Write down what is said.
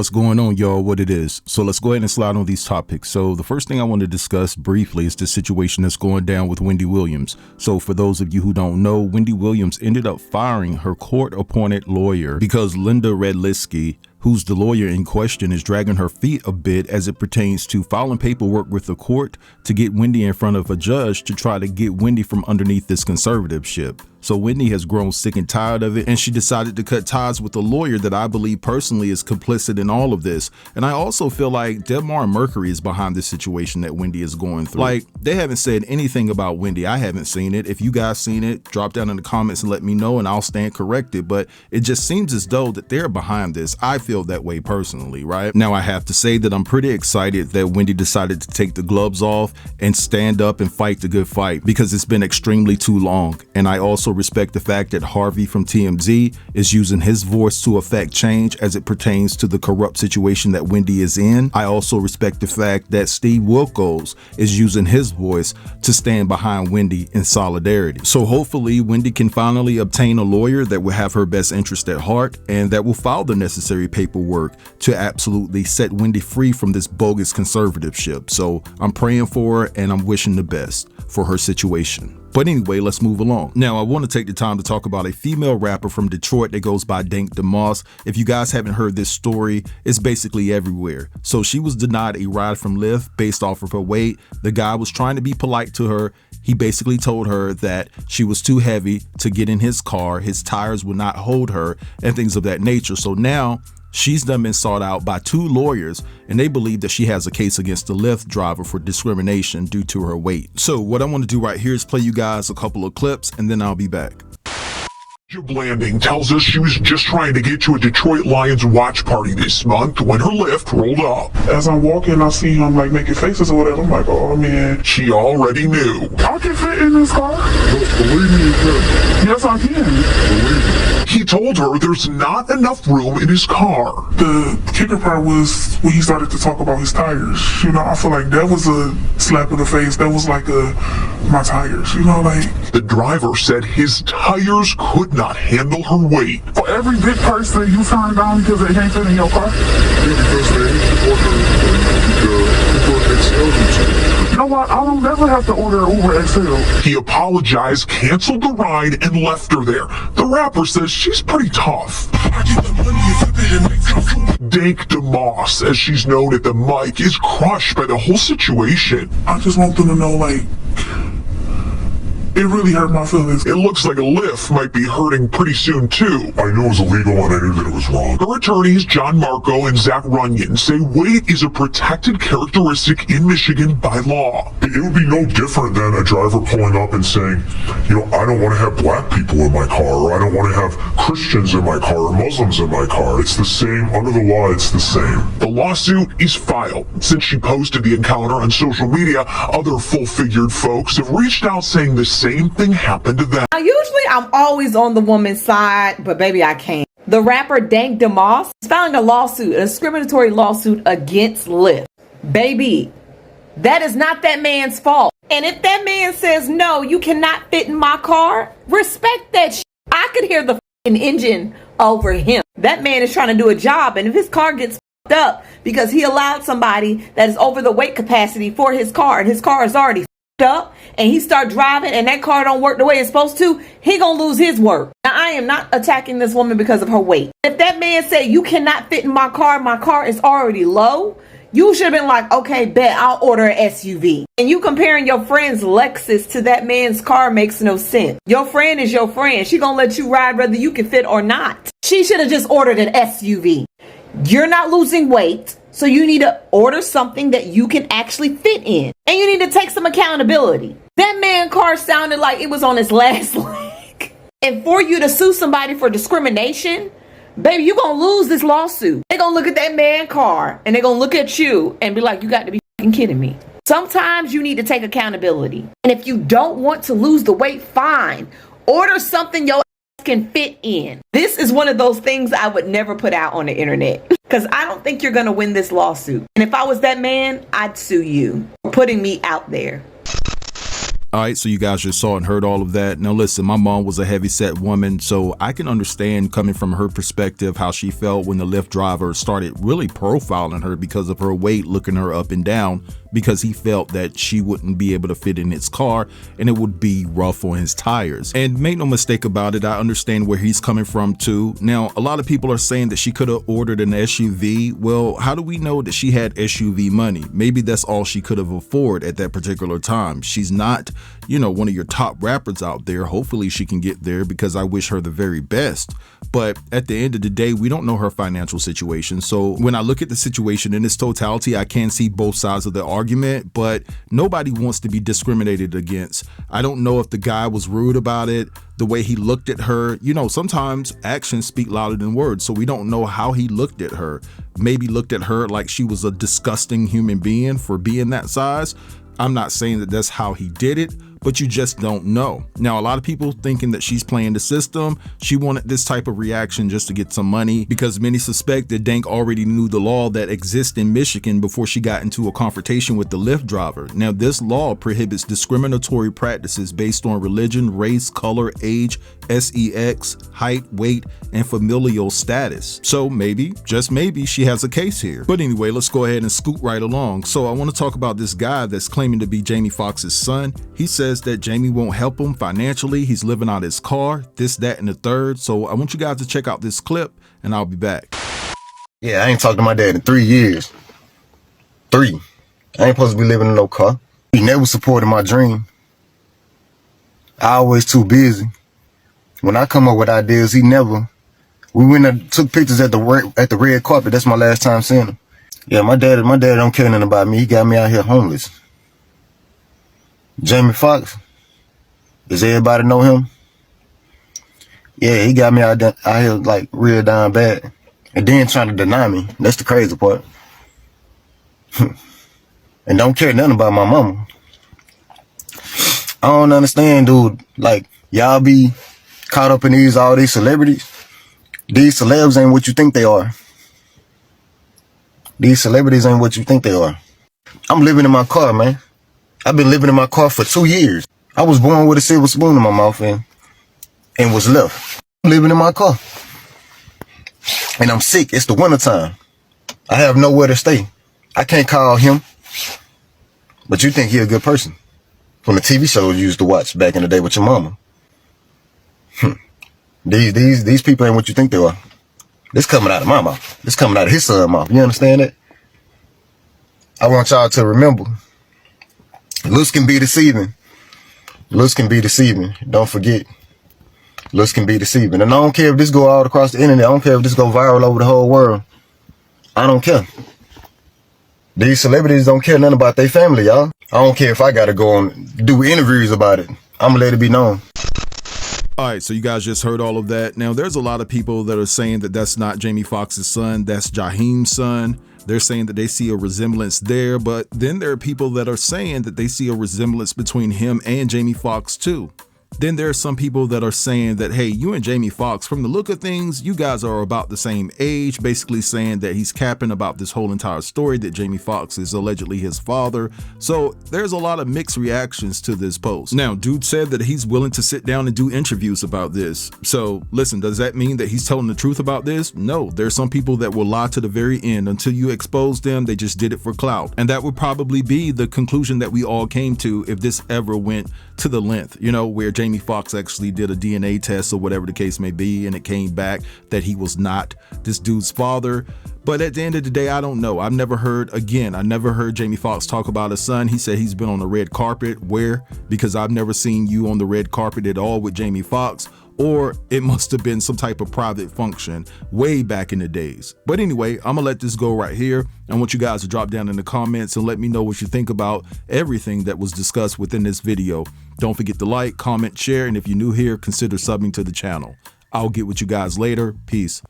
What's going on, y'all? What it is. So let's go ahead and slide on these topics. So the first thing I want to discuss briefly is the situation that's going down with Wendy Williams. So for those of you who don't know, Wendy Williams ended up firing her court-appointed lawyer because Linda Redlisky, who's the lawyer in question, is dragging her feet a bit as it pertains to filing paperwork with the court to get Wendy in front of a judge to try to get Wendy from underneath this conservatorship. So Wendy has grown sick and tired of it, and she decided to cut ties with a lawyer that I believe personally is complicit in all of this. And I also feel like Debmar Mercury is behind this situation that Wendy is going through. Like, they haven't said anything about Wendy. I haven't seen it. If you guys seen it, drop down in the comments and let me know and I'll stand corrected. But it just seems as though that they're behind this. I feel that way personally, right? Now I have to say that I'm pretty excited that Wendy decided to take the gloves off and stand up and fight the good fight, because it's been extremely too long. And I also respect the fact that Harvey from TMZ is using his voice to affect change as it pertains to the corrupt situation that Wendy is in. I also respect the fact that Steve Wilkos is using his voice to stand behind Wendy in solidarity. So hopefully Wendy can finally obtain a lawyer that will have her best interest at heart and that will file the necessary paperwork to absolutely set Wendy free from this bogus conservatorship. So I'm praying for her and I'm wishing the best for her situation. But anyway, let's move along. Now, I want to take the time to talk about a female rapper from Detroit that goes by Dank DeMoss. If you guys haven't heard this story, it's basically everywhere. So she was denied a ride from Lyft based off of her weight. The guy was trying to be polite to her. He basically told her that she was too heavy to get in his car, his tires would not hold her, and things of that nature. So now she's done been sought out by 2 lawyers, and they believe that she has a case against the Lyft driver for discrimination due to her weight. So what I want to do right here is play you guys a couple of clips, and then I'll be back. Blanding tells us she was just trying to get to a Detroit Lions watch party this month when her Lyft rolled up. As I'm walking, I see him like making faces or whatever. I'm like, oh man. She already knew. I can fit in this car. Believe me, you can. Yes, I can. Believe me. He told her there's not enough room in his car. The kicker part was when he started to talk about his tires. You know, I feel like that was a slap in the face. That was like my tires, you know, like. The driver said his tires could not handle her weight. For every big person you turn down because they can't fit in your car? Yeah, because they Uber XL. You know what? I don't ever have to order an Uber XL. He apologized, canceled the ride, and left her there. The rapper says she's pretty tough. Dank DeMoss, as she's known at the mic, is crushed by the whole situation. I just want them to know, like, it really hurt my feelings. It looks like a Lyft might be hurting pretty soon too. I knew it was illegal and I knew that it was wrong. Her attorneys, John Marco and Zach Runyon, say weight is a protected characteristic in Michigan by law. It would be no different than a driver pulling up and saying, you know, I don't want to have black people in my car, or I don't want to have Christians in my car, or Muslims in my car. It's the same. Under the law, it's the same. The lawsuit is filed. Since she posted the encounter on social media, other full-figured folks have reached out saying the same thing happened to them. Now, usually I'm always on the woman's side, but baby, I can't. The rapper Dank DeMoss is filing a lawsuit, a discriminatory lawsuit against Lyft. Baby, that is not that man's fault. And if that man says, no, you cannot fit in my car, respect that shit. I could hear the engine over him. That man is trying to do a job, and if his car gets up because he allowed somebody that is over the weight capacity for his car, and his car is already up, and he start driving and that car don't work the way it's supposed to, he gonna lose his work. Now, I am not attacking this woman because of her weight. If that man said you cannot fit in my car is already low, you should have been like, okay, bet, I'll order an SUV. And you comparing your friend's Lexus to that man's car makes no sense. Your friend is your friend. She gonna let you ride whether you can fit or not. She should have just ordered an SUV. You're not losing weight, so you need to order something that you can actually fit in. And you need to take some accountability. That man's car sounded like it was on its last leg. And for you to sue somebody for discrimination, baby, you're going to lose this lawsuit. They're going to look at that man's car and they're going to look at you and be like, you got to be fucking kidding me. Sometimes you need to take accountability. And if you don't want to lose the weight, fine. Order something your can fit in. This is one of those things I would never put out on the internet because I don't think you're going to win this lawsuit. And if I was that man, I'd sue you for putting me out there. All right, so you guys just saw and heard all of that. Now listen, my mom was a heavy-set woman, so I can understand coming from her perspective how she felt when the Lyft driver started really profiling her because of her weight, looking her up and down, because he felt that she wouldn't be able to fit in his car and it would be rough on his tires. And make no mistake about it, I understand where he's coming from too. Now, a lot of people are saying that she could have ordered an SUV. Well, how do we know that she had SUV money? Maybe that's all she could have afforded at that particular time. She's not, one of your top rappers out there. Hopefully she can get there, because I wish her the very best. But at the end of the day, we don't know her financial situation. So when I look at the situation in its totality, I can see both sides of the argument, but nobody wants to be discriminated against. I don't know if the guy was rude about it, the way he looked at her. Sometimes actions speak louder than words, so we don't know how he looked at her. Maybe looked at her like she was a disgusting human being for being that size. I'm not saying that that's how he did it, but you just don't know. Now, a lot of people thinking that she's playing the system. She wanted this type of reaction just to get some money, because many suspect that Dank already knew the law that exists in Michigan before she got into a confrontation with the Lyft driver. Now, this law prohibits discriminatory practices based on religion, race, color, age, sex, height, weight, and familial status. So maybe, just maybe, she has a case here. But anyway, let's go ahead and scoot right along. So I want to talk about this guy that's claiming to be Jamie Foxx's son. He says that Jamie won't help him financially. He's living out his car, this, that, and the third. So I want you guys to check out this clip, and I'll be back. Yeah, I ain't talked to my dad in 3 years. 3. I ain't supposed to be living in no car. He never supported my dream. I always too busy. When I come up with ideas, he never. We went and took pictures at the red carpet. That's my last time seeing him. Yeah, my dad don't care nothing about me. He got me out here homeless. Jamie Foxx, does everybody know him? Yeah, he got me out here like real down bad. And then trying to deny me. That's the crazy part. And don't care nothing about my mama. I don't understand, dude. Like, y'all be caught up in all these celebrities. These celebs ain't what you think they are. These celebrities ain't what you think they are. I'm living in my car, man. I've been living in my car for 2 years. I was born with a silver spoon in my mouth and was left. I'm living in my car. And I'm sick. It's the wintertime. I have nowhere to stay. I can't call him. But you think he a good person. From the TV shows you used to watch back in the day with your mama. These people ain't what you think they are. This coming out of my mouth. This coming out of his son's mouth. You understand that? I want y'all to remember. Looks can be deceiving. Looks can be deceiving. Don't forget. Looks can be deceiving. And I don't care if this go all across the internet. I don't care if this go viral over the whole world. I don't care. These celebrities don't care nothing about their family, y'all. I don't care if I gotta go and do interviews about it. I'm gonna let it be known. All right, so you guys just heard all of that. Now, there's a lot of people that are saying that that's not Jamie Foxx's son. That's Jaheim's son. They're saying that they see a resemblance there, but then there are people that are saying that they see a resemblance between him and Jamie Foxx too. Then there are some people that are saying that, hey, you and Jamie Foxx, from the look of things, you guys are about the same age, basically saying that he's capping about this whole entire story, that Jamie Foxx is allegedly his father. So there's a lot of mixed reactions to this post. Now, dude said that he's willing to sit down and do interviews about this. So listen, does that mean that he's telling the truth about this? No, there's some people that will lie to the very end. Until you expose them, they just did it for clout. And that would probably be the conclusion that we all came to if this ever went to the length, where Jamie Foxx actually did a DNA test or whatever the case may be, and it came back that he was not this dude's father. But at the end of the day, I don't know. I never heard Jamie Foxx talk about his son. He said he's been on the red carpet. Where? Because I've never seen you on the red carpet at all with Jamie Foxx. Or it must have been some type of private function way back in the days. But anyway, I'm gonna let this go right here. I want you guys to drop down in the comments and let me know what you think about everything that was discussed within this video. Don't forget to like, comment, share, and if you're new here, consider subbing to the channel. I'll get with you guys later. Peace.